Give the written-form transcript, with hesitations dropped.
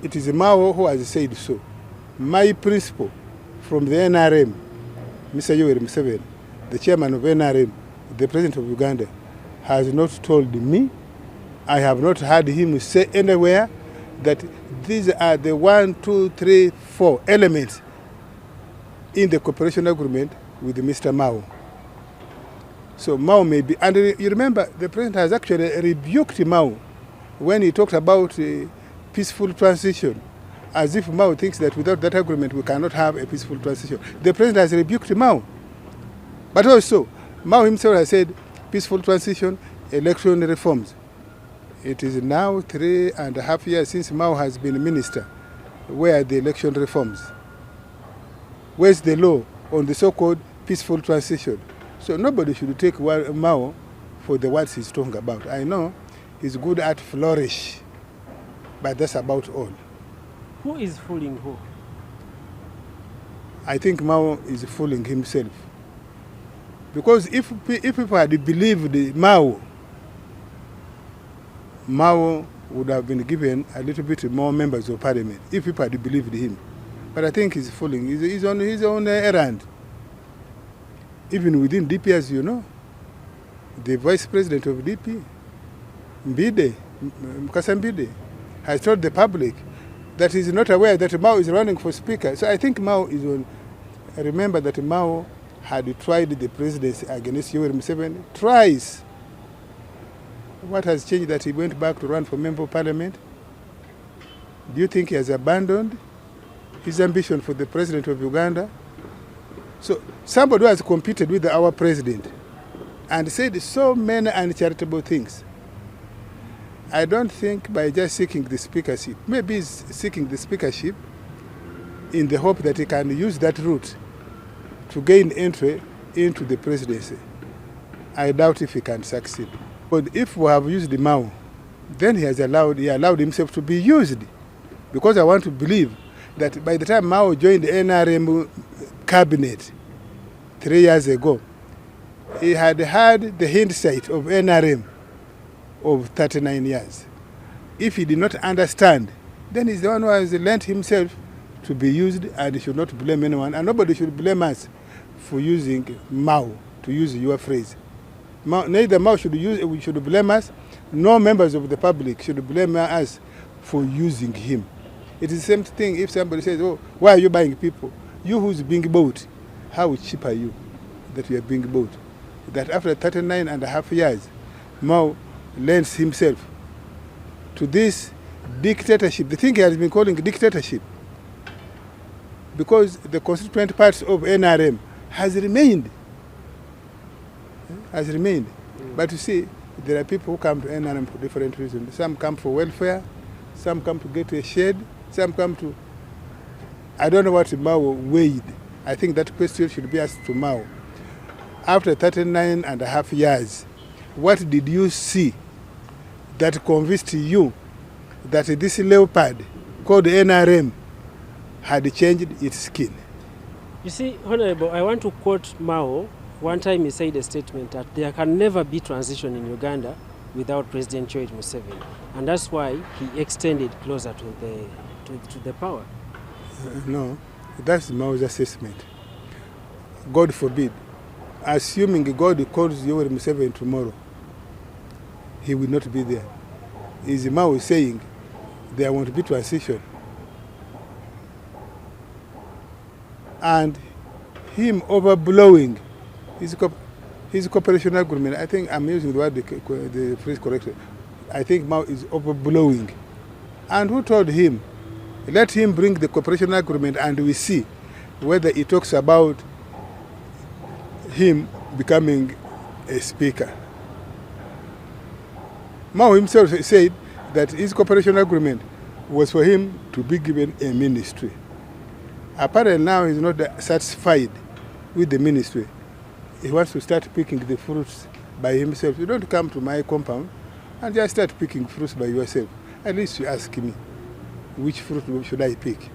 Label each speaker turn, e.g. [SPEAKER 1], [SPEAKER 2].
[SPEAKER 1] it is Mao who has said so. My principal from the NRM, Mr. Yoweri Museveni, the chairman of NRM, the president of Uganda, has not told me. I have not heard him say anywhere that these are the 1, 2, 3, 4 elements in the cooperation agreement with Mr. Mao. So Mao may be, and you remember the president has actually rebuked Mao when he talked about a peaceful transition, as if Mao thinks that without that agreement we cannot have a peaceful transition. The president has rebuked Mao. But also, Mao himself has said peaceful transition, election reforms. It is now 3.5 years since Mao has been minister. Where are the election reforms? Where's the law on the so-called peaceful transition? So nobody should take Mao for the words he's talking about. I know he's good at flourish, but that's about all.
[SPEAKER 2] Who is fooling who?
[SPEAKER 1] I think Mao is fooling himself. Because if people had believed Mao would have been given a little bit more members of parliament, if people had believed him. But I think he's fooling. He's on his own errand. Even within DP, as you know, the vice president of DP, Mukasa Mbide, has told the public that he's not aware that Mao is running for speaker. So I think Mao is on. Remember that Mao had tried the presidency against Yoweri Museveni twice. What has changed that he went back to run for member of parliament? Do you think he has abandoned his ambition for the president of Uganda? So somebody who has competed with our president and said so many uncharitable things, I don't think by just seeking the speakership, maybe he's seeking the speakership in the hope that he can use that route to gain entry into the presidency. I doubt if he can succeed. But if we have used Mao, then he allowed himself to be used. Because I want to believe that by the time Mao joined the NRM cabinet 3 years ago, he had had the hindsight of NRM of 39 years. If he did not understand, then he's the one who has lent himself to be used, and he should not blame anyone. And nobody should blame us for using Mao, to use your phrase. Neither Mao should blame us, nor members of the public should blame us for using him. It is the same thing if somebody says, oh, why are you buying people? You who's being bought, how cheap are you that you are being bought? That after 39.5 years, Mao lends himself to this dictatorship, the thing he has been calling dictatorship, because the constituent parts of NRM has remained. But you see, there are people who come to NRM for different reasons. Some come for welfare, some come to get a shed, some come to... I don't know what Mao weighed. I think that question should be asked to Mao. After 39.5 years, what did you see that convinced you that this leopard called NRM had changed its skin?
[SPEAKER 2] You see, Honorable, I want to quote Mao. One time he said a statement that there can never be transition in Uganda without President Yoweri Museveni. And that's why he extended closer to the power.
[SPEAKER 1] No, that's Mao's assessment. God forbid. Assuming God calls Yoweri Museveni tomorrow, he will not be there. Is Mao saying there won't be transition? And him overblowing his cooperation agreement, I think I'm using the word, the phrase correctly. I think Mao is overblowing. And who told him? Let him bring the cooperation agreement and we see whether it talks about him becoming a speaker. Mao himself said that his cooperation agreement was for him to be given a ministry. Apparently now he's not satisfied with the ministry. He wants to start picking the fruits by himself. You don't come to my compound and just start picking fruits by yourself. At least you ask me, which fruit should I pick?